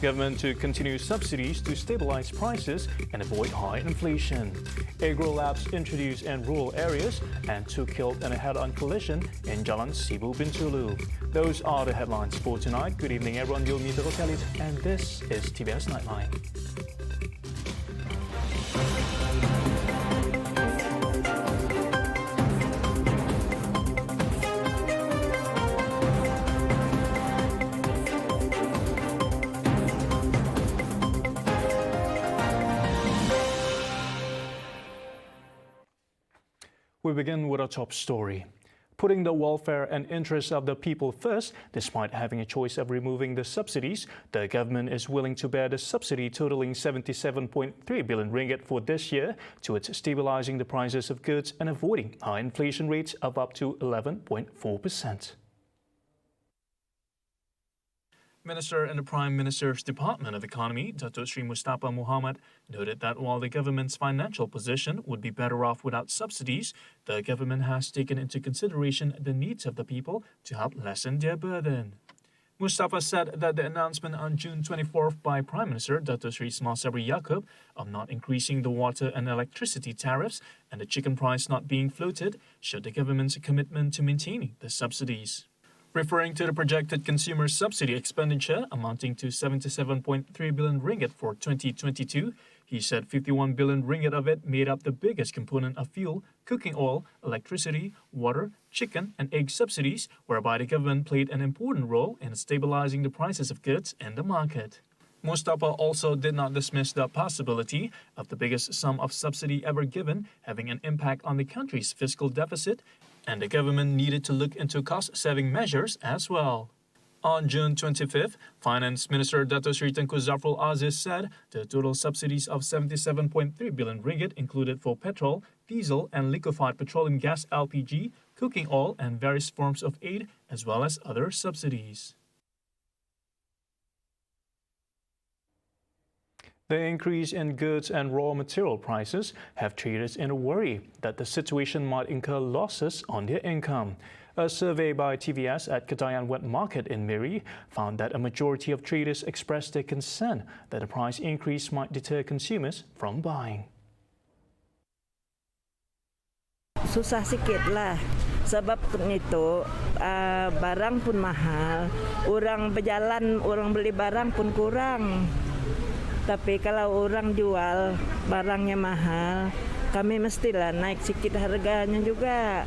Government to continue subsidies to stabilize prices and avoid high inflation. Agro labs introduced in rural areas and 2 killed in a head-on collision in Jalan Sibu Bintulu. Those are the headlines for tonight. Good evening, everyone. You'll meet the Khalid, and this is TBS Nightline. We begin with our top story. Putting the welfare and interests of the people first, despite having a choice of removing the subsidies, the government is willing to bear the subsidy totaling 77.3 billion ringgit for this year towards stabilizing the prices of goods and avoiding high inflation rates of up to 11.4%. Minister in the Prime Minister's Department of Economy, Datuk Sri Mustafa Muhammad, noted that while the government's financial position would be better off without subsidies, the government has taken into consideration the needs of the people to help lessen their burden. Mustafa said that the announcement on June 24th by Prime Minister Datuk Sri Ismail Sabri Yaakob of not increasing the water and electricity tariffs and the chicken price not being floated showed the government's commitment to maintaining the subsidies. Referring to the projected consumer subsidy expenditure amounting to 77.3 billion ringgit for 2022, he said 51 billion ringgit of it made up the biggest component of fuel, cooking oil, electricity, water, chicken and egg subsidies, whereby the government played an important role in stabilizing the prices of goods in the market. Mustafa also did not dismiss the possibility of the biggest sum of subsidy ever given having an impact on the country's fiscal deficit, and the government needed to look into cost-saving measures as well. On June 25th, Finance Minister Dato Sri Tengku Zafrul Aziz said the total subsidies of 77.3 billion ringgit included for petrol, diesel and liquefied petroleum gas LPG, cooking oil and various forms of aid, as well as other subsidies. The increase in goods and raw material prices have traders in a worry that the situation might incur losses on their income. A survey by TVS at Ketayan Wet Market in Miri found that a majority of traders expressed their concern that the price increase might deter consumers from buying. Susah sikit lah, sebab itu barang pun mahal, orang berjalan, orang beli barang pun kurang. Tapi kalau orang jual barangnya mahal, kami mestilah naik sikit harganya juga.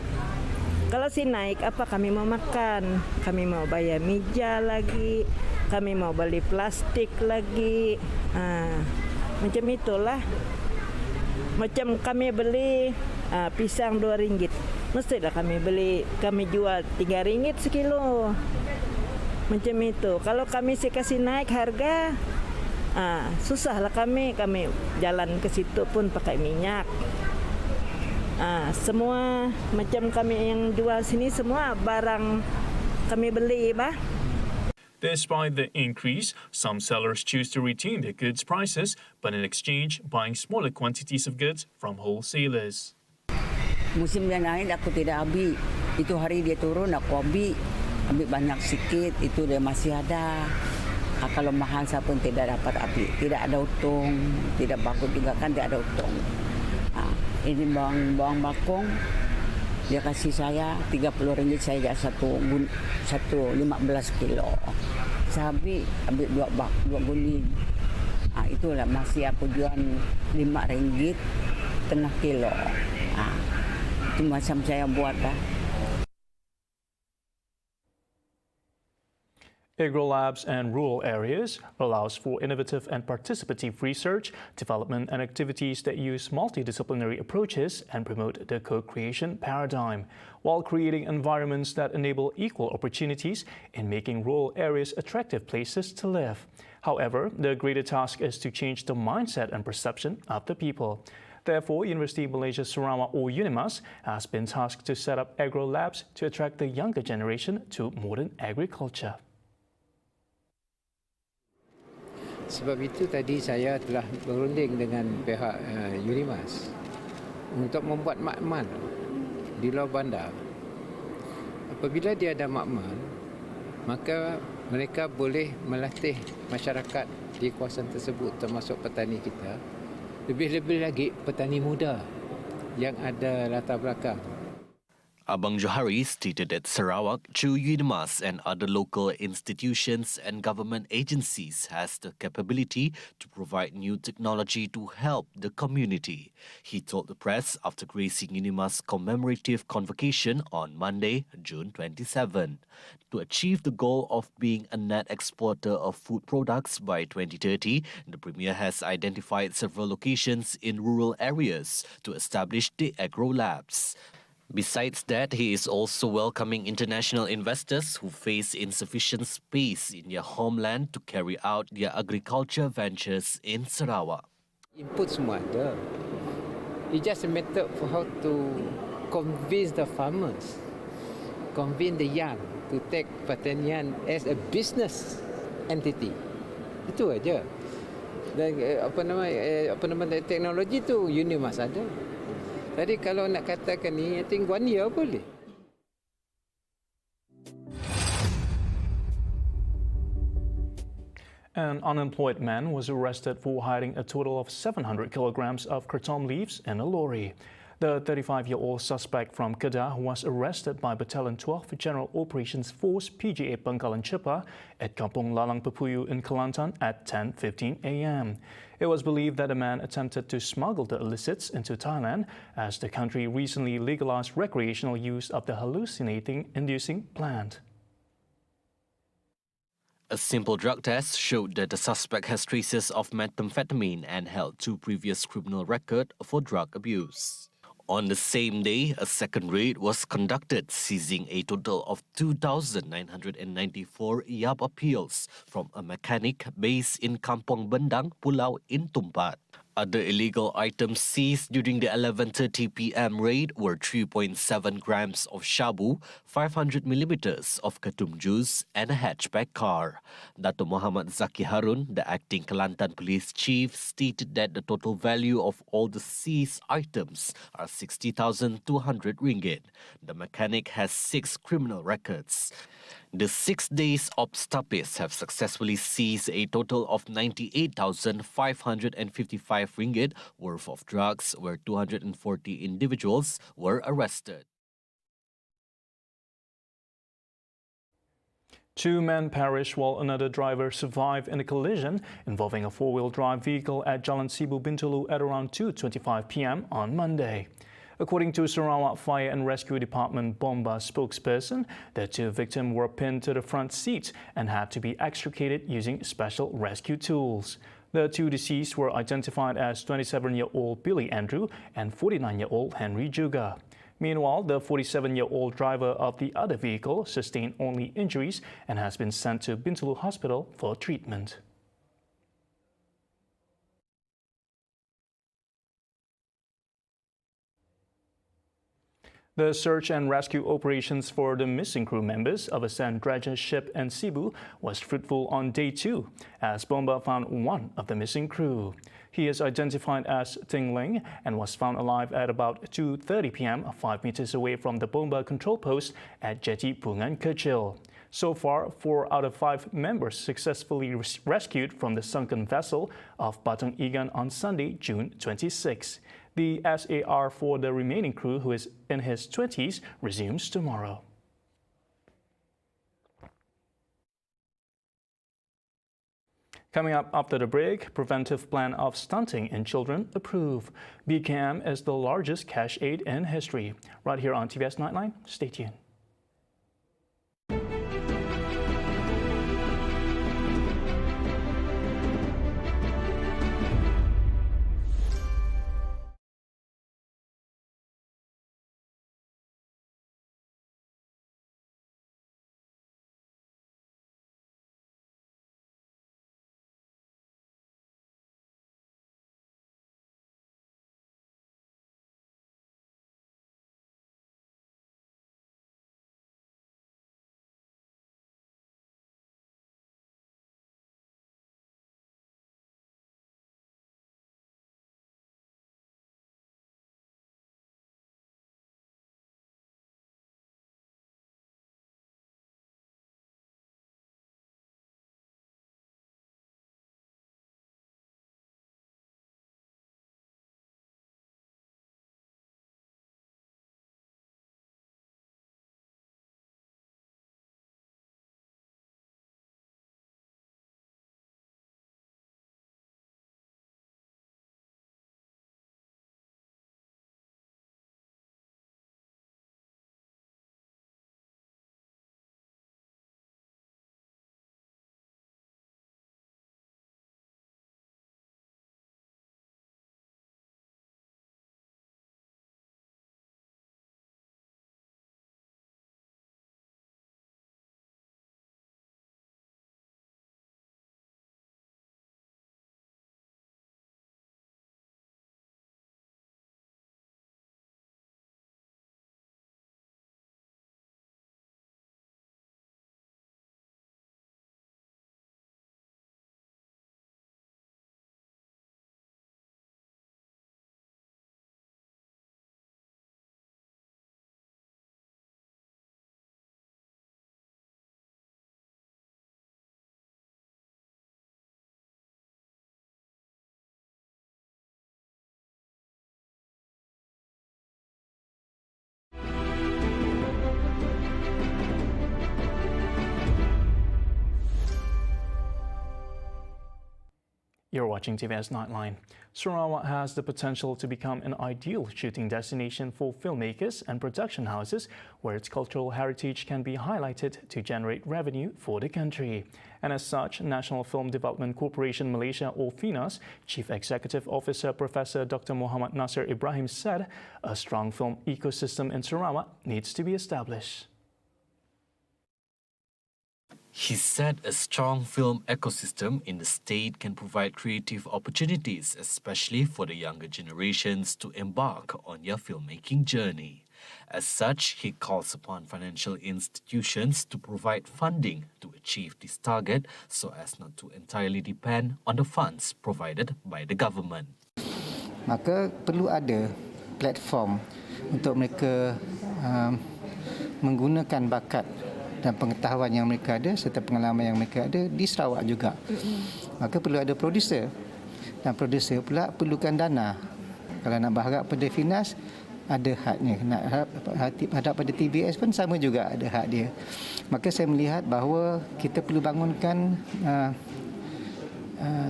Kalau si naik, apa kami mau makan? Kami mau bayar meja lagi, kami mau beli plastik lagi. Macam itulah. Macam kami beli pisang 2 ringgit. Mestilah kami beli, kami jual 3 ringgit sekilo. Macam itu. Kalau kami kasih naik harga, susahlah kami jalan ke situ pun pakai minyak. Semua macam kami yang jual sini semua barang kami beli, bah. Despite the increase, some sellers choose to retain their goods prices, but in exchange buying smaller quantities of goods from wholesalers. Musim yang naik aku tidak ambil. Itu hari dia turun aku ambil banyak sikit, itu dia masih ada. Kalau mahal saya pun tidak dapat ambil, tidak ada untung, tidak bagus juga kan tidak ada untung. Ini bawang bakung, dia kasih saya 30 ringgit, saya satu 15 kilo. Saya ambil 2 guling. Itulah masih aku jual 5 ringgit setengah kilo. Itu macam saya buat dah. Agro labs and rural areas allows for innovative and participative research, development and activities that use multidisciplinary approaches and promote the co-creation paradigm, while creating environments that enable equal opportunities in making rural areas attractive places to live. However, the greater task is to change the mindset and perception of the people. Therefore, University of Malaysia Sarawak or UNIMAS has been tasked to set up agro labs to attract the younger generation to modern agriculture. Sebab itu tadi saya telah berunding dengan pihak UNIMAS untuk membuat makmal di luar bandar. Apabila dia ada makmal, maka mereka boleh melatih masyarakat di kawasan tersebut termasuk petani kita, lebih-lebih lagi petani muda yang ada latar belakang. Abang Johari stated that Sarawak, through UNIMAS and other local institutions and government agencies, has the capability to provide new technology to help the community. He told the press after gracing UNIMAS commemorative convocation on Monday, June 27. To achieve the goal of being a net exporter of food products by 2030, the Premier has identified several locations in rural areas to establish the agro labs. Besides that, he is also welcoming international investors who face insufficient space in their homeland to carry out their agriculture ventures in Sarawak. Input semua ada. It's just a matter for how to convince the farmers, convince the young to take pertanian as a business entity. Itu aja. Dan teknologi tu UNIMAS ada. Jadi kalau nak katakan ni, I think 1 year boleh. An unemployed man was arrested for hiding a total of 700 kilograms of kratom leaves in a lorry. The 35-year-old suspect from Kedah was arrested by Battalion 12 General Operations Force PGA Pangkalan Cepa at Kampung Lalang Pepuyu in Kelantan at 10:15 a.m. It was believed that the man attempted to smuggle the illicits into Thailand, as the country recently legalized recreational use of the hallucinating-inducing plant. A simple drug test showed that the suspect has traces of methamphetamine and held 2 previous criminal records for drug abuse. On the same day, a second raid was conducted, seizing a total of 2,994 yaba pills from a mechanic based in Kampong Bendang, Pulau Intumpat. Other illegal items seized during the 11:30 p.m. raid were 3.7 grams of shabu, 500 millimeters of katum juice, and a hatchback car. Dato Muhammad Zaki Harun, the acting Kelantan police chief, stated that the total value of all the seized items are 60,200 ringgit. The mechanic has 6 criminal records. The 6 days ops tapis have successfully seized a total of 98,555 ringgit worth of drugs, where 240 individuals were arrested. 2 men perished while another driver survived in a collision involving a 4-wheel drive vehicle at Jalan Sibu Bintulu at around 2:25 p.m. on Monday. According to Sarawak Fire and Rescue Department Bomba spokesperson, the 2 victims were pinned to the front seat and had to be extricated using special rescue tools. The 2 deceased were identified as 27-year-old Billy Andrew and 49-year-old Henry Juga. Meanwhile, the 47-year-old driver of the other vehicle sustained only injuries and has been sent to Bintulu Hospital for treatment. The search and rescue operations for the missing crew members of a sand dredger ship in Cebu was fruitful on day 2, as Bomba found one of the missing crew. He is identified as Ting Ling and was found alive at about 2:30 p.m., 5 meters away from the Bomba control post at Jetty Pungan Kecil. So far, 4 out of 5 members successfully rescued from the sunken vessel off Batang Igan on Sunday, June 26. The SAR for the remaining crew, who is in his 20s, resumes tomorrow. Coming up after the break, preventive plan of stunting in children approved. BKM is the largest cash aid in history. Right here on TVS Nightline, stay tuned. You're watching TVS Nightline. Sarawak has the potential to become an ideal shooting destination for filmmakers and production houses, where its cultural heritage can be highlighted to generate revenue for the country. And as such, National Film Development Corporation Malaysia, or FINAS, Chief Executive Officer Professor Dr. Muhammad Nasir Ibrahim said a strong film ecosystem in Sarawak needs to be established. He said a strong film ecosystem in the state can provide creative opportunities, especially for the younger generations to embark on their filmmaking journey. As such, he calls upon financial institutions to provide funding to achieve this target so as not to entirely depend on the funds provided by the government. Maka perlu ada platform untuk mereka menggunakan bakat dan pengetahuan yang mereka ada serta pengalaman yang mereka ada di Sarawak juga. Maka perlu ada produser, dan produser pula perlukan dana. Kalau nak berharap pada FINAS, ada haknya. Nak harap pada TBS pun sama juga, ada hak dia. Maka saya melihat bahawa kita perlu bangunkan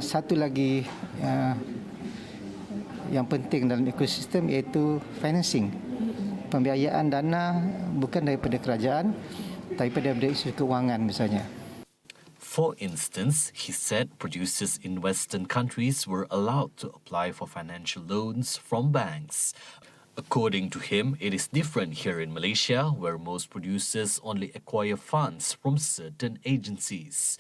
satu lagi yang penting dalam ekosistem, iaitu financing. Pembiayaan dana bukan daripada kerajaan, daripada isu keuangan misalnya. For instance, he said producers in Western countries were allowed to apply for financial loans from banks. According to him, it is different here in Malaysia, where most producers only acquire funds from certain agencies.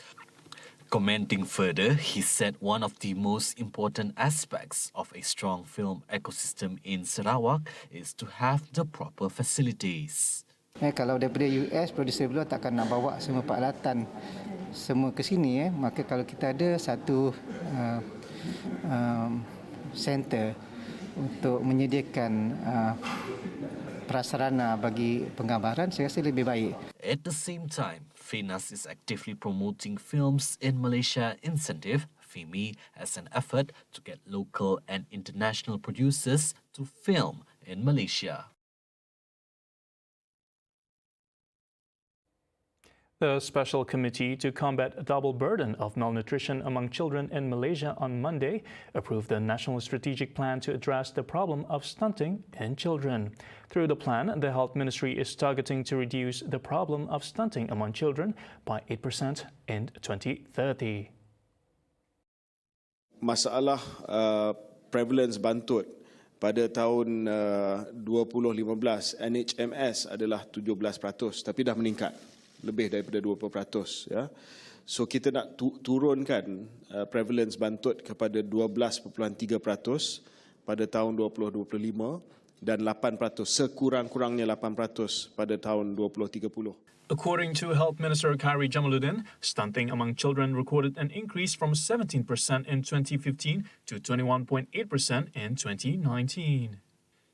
Commenting further, he said one of the most important aspects of a strong film ecosystem in Sarawak is to have the proper facilities. Kalau daripada US, produser beliau takkan nak bawa semua peralatan semua ke sini. Maka kalau kita ada satu center untuk menyediakan prasarana bagi penggambaran, saya rasa lebih baik. At the same time, FINAS is actively promoting Films in Malaysia Incentive, FIMI, as an effort to get local and international producers to film in Malaysia. The Special Committee to Combat a Double Burden of Malnutrition Among Children in Malaysia on Monday approved the National Strategic Plan to address the problem of stunting in children. Through the plan, the Health Ministry is targeting to reduce the problem of stunting among children by 8% in 2030. Masalah prevalence bantut pada tahun 2015, NHMS adalah 17%, tapi dah meningkat lebih daripada 20%, ya. So kita nak turunkan prevalence bantut kepada 12.3% pada tahun 2025 dan 8%, sekurang-kurangnya 8% pada tahun 2030. According to Health Minister Khairy Jamaluddin, stunting among children recorded an increase from 17% in 2015 to 21.8% in 2019.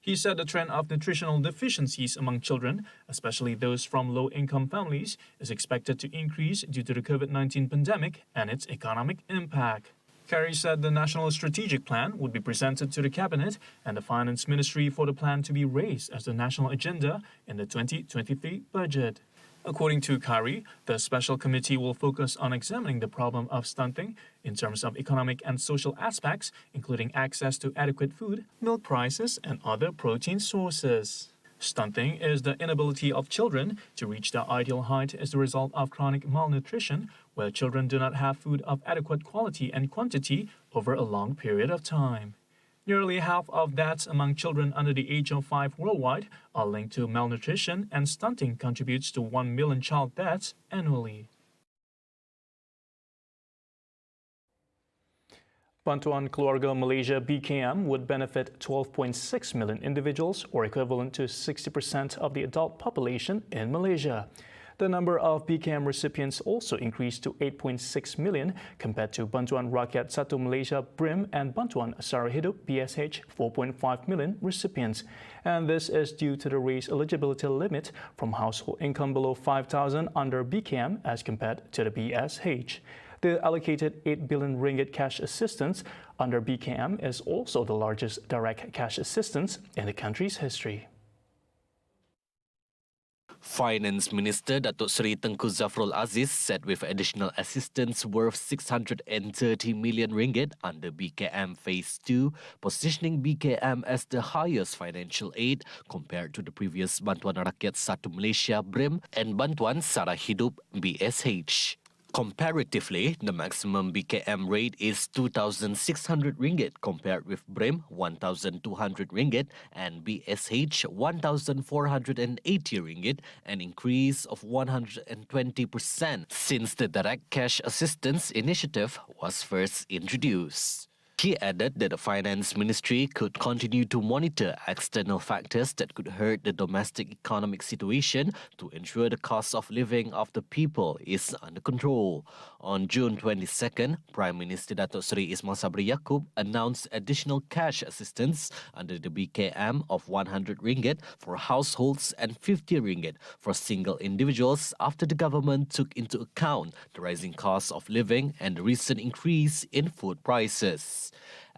He said the trend of nutritional deficiencies among children, especially those from low-income families, is expected to increase due to the COVID-19 pandemic and its economic impact. Khairy said the National Strategic Plan would be presented to the Cabinet and the Finance Ministry for the plan to be raised as the national agenda in the 2023 budget. According to Khairy, the Special Committee will focus on examining the problem of stunting in terms of economic and social aspects, including access to adequate food, milk prices, and other protein sources. Stunting is the inability of children to reach their ideal height as a result of chronic malnutrition, where children do not have food of adequate quality and quantity over a long period of time. Nearly half of deaths among children under the age of 5 worldwide are linked to malnutrition, and stunting contributes to 1 million child deaths annually. Bantuan Keluarga Malaysia BKM would benefit 12.6 million individuals, or equivalent to 60% of the adult population in Malaysia. The number of BKM recipients also increased to 8.6 million compared to Bantuan Rakyat Satu Malaysia BRIM and Bantuan Sara Hidup BSH 4.5 million recipients. And this is due to the raised eligibility limit from household income below 5,000 under BKM as compared to the BSH. The allocated 8 billion ringgit cash assistance under BKM is also the largest direct cash assistance in the country's history. Finance Minister Datuk Seri Tengku Zafrul Aziz said with additional assistance worth 630 million ringgit under BKM Phase 2, positioning BKM as the highest financial aid compared to the previous Bantuan Rakyat Satu Malaysia BRIM and Bantuan Sara Hidup BSH. Comparatively, the maximum BKM rate is 2,600 ringgit compared with BRIM 1,200 ringgit and BSH 1,480 ringgit, an increase of 120% since the Direct Cash Assistance Initiative was first introduced. He added that the Finance Ministry could continue to monitor external factors that could hurt the domestic economic situation to ensure the cost of living of the people is under control. On June 22nd, Prime Minister Datuk Seri Ismail Sabri Yaakob announced additional cash assistance under the BKM of 100 ringgit for households and 50 ringgit for single individuals after the government took into account the rising cost of living and the recent increase in food prices.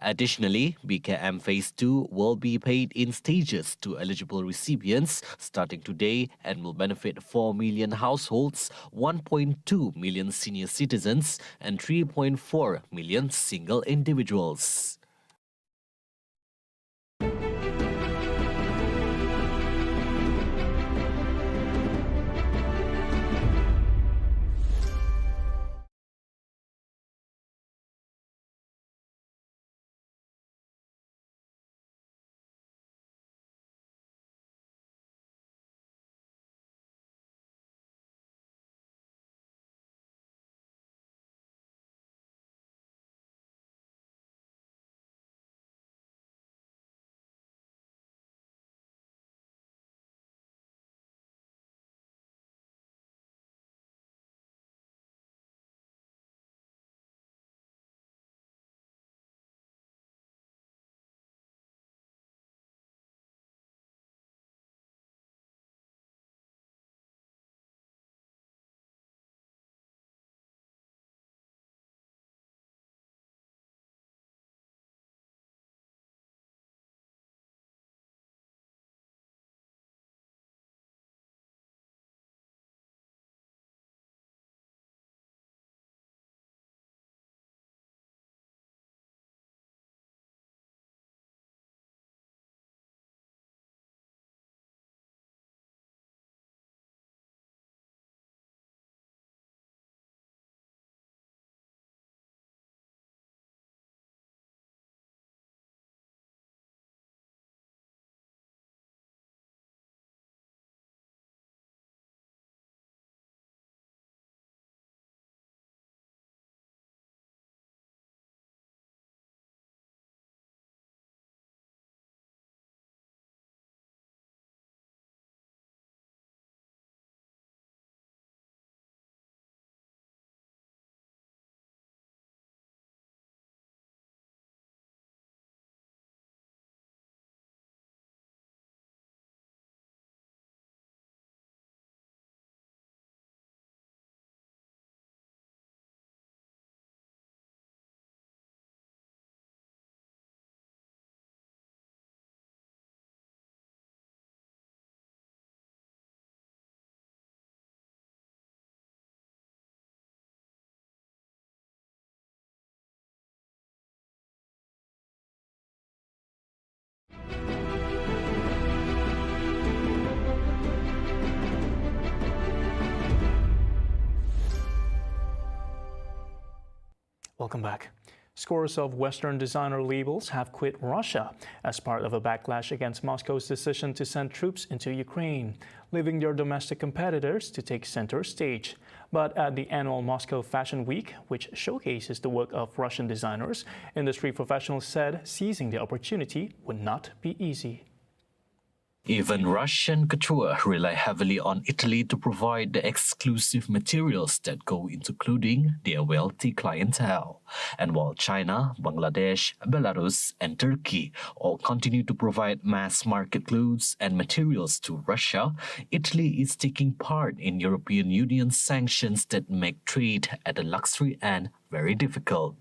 Additionally, BKM Phase 2 will be paid in stages to eligible recipients starting today and will benefit 4 million households, 1.2 million senior citizens and 3.4 million single individuals. Welcome back. Scores of Western designer labels have quit Russia as part of a backlash against Moscow's decision to send troops into Ukraine, leaving their domestic competitors to take center stage. But at the annual Moscow Fashion Week, which showcases the work of Russian designers, industry professionals said seizing the opportunity would not be easy. Even Russian couture rely heavily on Italy to provide the exclusive materials that go into clothing their wealthy clientele. And while China, Bangladesh, Belarus, and Turkey all continue to provide mass market clothes and materials to Russia, Italy is taking part in European Union sanctions that make trade at the luxury end very difficult.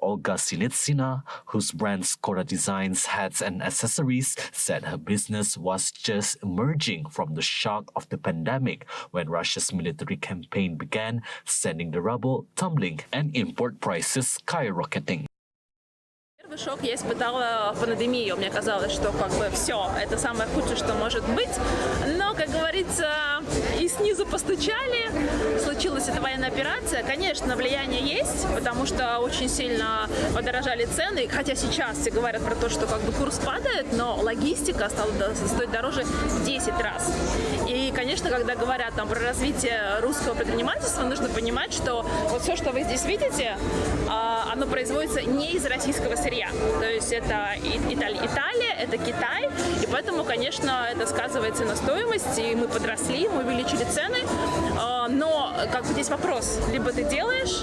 Olga Sinitsina, whose brand Skoda designs hats and accessories, said her business was just emerging from the shock of the pandemic when Russia's military campaign began, sending the ruble tumbling and import prices skyrocketing. Первый шок я испытала в пандемии. Мне казалось, что как бы все, это самое худшее, что может быть. Но, как говорится, и снизу постучали. Случилась эта военная операция. Конечно, влияние есть, потому что очень сильно подорожали цены. Хотя сейчас все говорят про то, что как бы курс падает, но логистика стала стоить дороже в 10 раз. И, конечно, когда говорят там про развитие русского предпринимательства, нужно понимать, что вот все, что вы здесь видите, оно производится не из российского сырья. То есть это Италия, это Китай, и поэтому, конечно, это сказывается на стоимости, и мы подросли, мы увеличили цены, но как бы здесь вопрос, либо ты делаешь,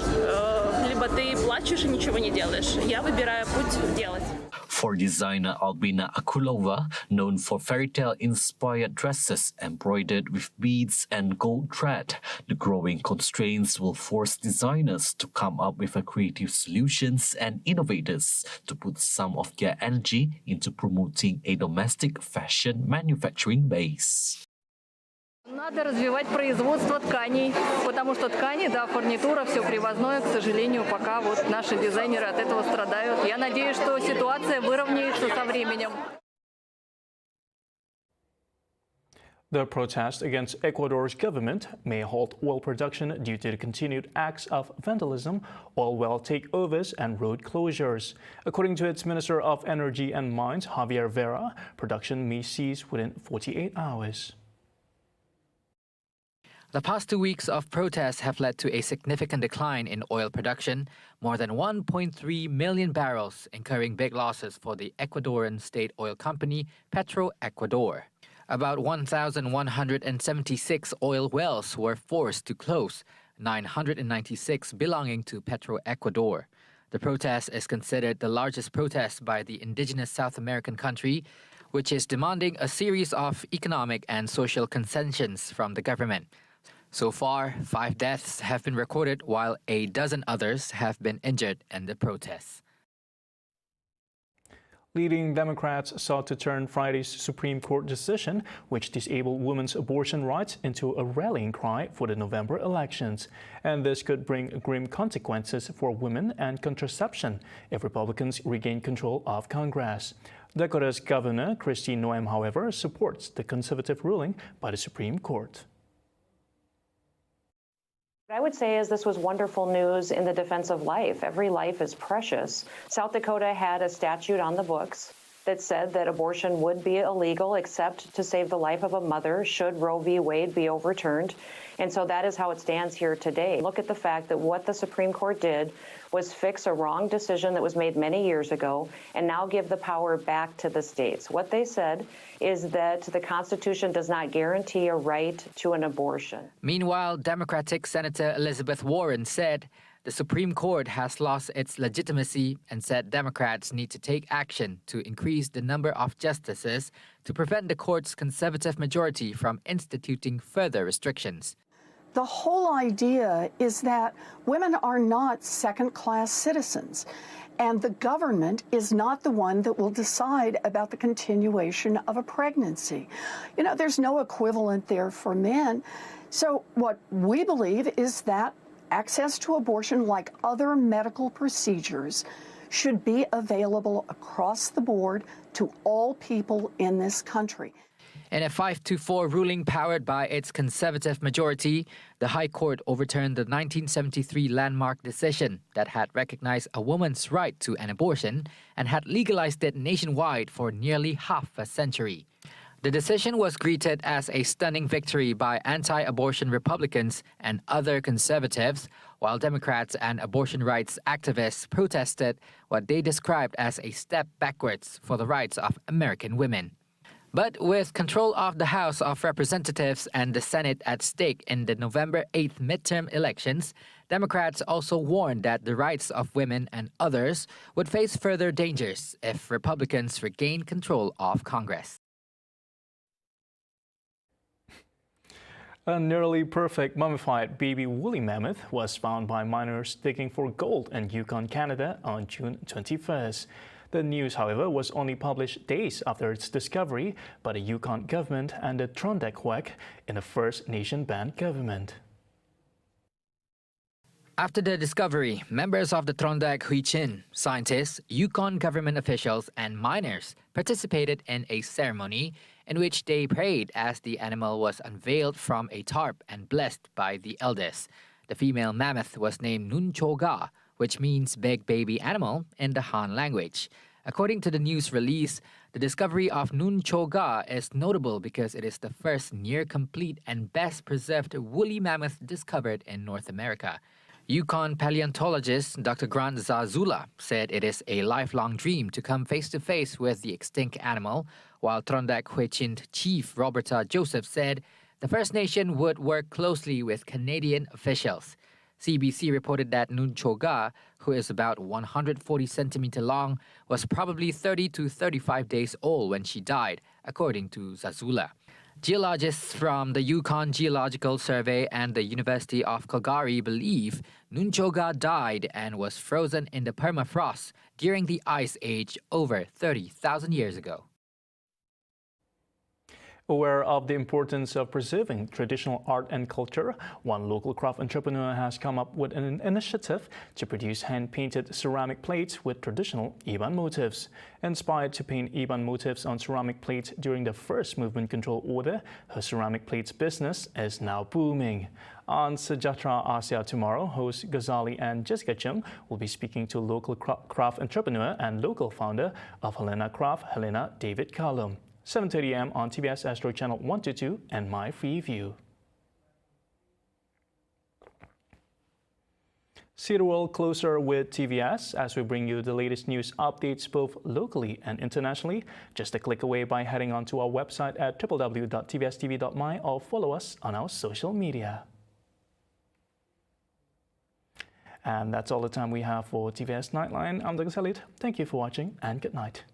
либо ты плачешь и ничего не делаешь. Я выбираю путь делать. For designer Albina Akulova, known for fairy tale-inspired dresses embroidered with beads and gold thread, the growing constraints will force designers to come up with creative solutions and innovators to put some of their energy into promoting a domestic fashion manufacturing base. Надо развивать производство тканей, потому что ткани, да, фурнитура, все привозное, к сожалению, пока вот наши дизайнеры от этого страдают. Я надеюсь, что ситуация выровняется со временем. The protest against Ecuador's government may halt oil production due to the continued acts of vandalism, oil well takeovers, and road closures. According to its Minister of Energy and Mines, Javier Vera, production may cease within 48 hours. The past 2 weeks of protests have led to a significant decline in oil production, more than 1.3 million barrels, incurring big losses for the Ecuadorian state oil company Petroecuador. About 1,176 oil wells were forced to close, 996 belonging to Petroecuador. The protest is considered the largest protest by the indigenous South American country, which is demanding a series of economic and social concessions from the government. So far, 5 deaths have been recorded, while a dozen others have been injured in the protests. Leading Democrats sought to turn Friday's Supreme Court decision, which disabled women's abortion rights, into a rallying cry for the November elections. And this could bring grim consequences for women and contraception if Republicans regain control of Congress. Dakota's Governor Kristi Noem, however, supports the conservative ruling by the Supreme Court. What I would say is this was wonderful news in the defense of life. Every life is precious. South Dakota had a statute on the books that said that abortion would be illegal except to save the life of a mother should Roe v. Wade be overturned. And so that is how it stands here today. Look at the fact that what the Supreme Court did was fix a wrong decision that was made many years ago and now give the power back to the states. What they said is that the Constitution does not guarantee a right to an abortion. Meanwhile, Democratic Senator Elizabeth Warren said the Supreme Court has lost its legitimacy and said Democrats need to take action to increase the number of justices to prevent the court's conservative majority from instituting further restrictions. The whole idea is that women are not second-class citizens, and the government is not the one that will decide about the continuation of a pregnancy. You know, there's no equivalent there for men. So what we believe is that access to abortion, like other medical procedures, should be available across the board to all people in this country. In a 5-4 ruling powered by its conservative majority, the High Court overturned the 1973 landmark decision that had recognized a woman's right to an abortion and had legalized it nationwide for nearly half a century. The decision was greeted as a stunning victory by anti-abortion Republicans and other conservatives, while Democrats and abortion rights activists protested what they described as a step backwards for the rights of American women. But with control of the House of Representatives and the Senate at stake in the November 8th midterm elections, Democrats also warned that the rights of women and others would face further dangers if Republicans regain control of Congress. A nearly perfect mummified baby woolly mammoth was found by miners digging for gold in Yukon, Canada on June 21st. The news, however, was only published days after its discovery by the Yukon government and the Trondheimsø in a First Nation band government. After the discovery, members of the Trondheimsø, scientists, Yukon government officials, and miners participated in a ceremony in which they prayed as the animal was unveiled from a tarp and blessed by the elders. The female mammoth was named Nunchoga, which means big baby animal in the Han language. According to the news release, the discovery of Nunchoga is notable because it is the first near-complete and best-preserved woolly mammoth discovered in North America. Yukon paleontologist Dr. Grant Zazula said it is a lifelong dream to come face-to-face with the extinct animal, while Trondheimsø Chief Roberta Joseph said the First Nation would work closely with Canadian officials. CBC reported that Nunchoga, who is about 140 centimeters long, was probably 30 to 35 days old when she died, according to Zazula. Geologists from the Yukon Geological Survey and the University of Calgary believe Nunchoga died and was frozen in the permafrost during the Ice Age over 30,000 years ago. Aware of the importance of preserving traditional art and culture, one local craft entrepreneur has come up with an initiative to produce hand-painted ceramic plates with traditional Iban motifs. Inspired to paint Iban motifs on ceramic plates during the first movement control order, her ceramic plates business is now booming. On Sejahtera Asia tomorrow, hosts Ghazali and Jessica Chung will be speaking to local craft entrepreneur and local founder of Helena Craft, Helena David Kalum. 7:30 a.m. on TBS Astro Channel 122 and myFreeview. See the world closer with TVS as we bring you the latest news updates both locally and internationally. Just a click away by heading onto our website at www.tvstv.my or follow us on our social media. And that's all the time we have for TVS Nightline. I'm Ghazali. Thank you for watching and good night.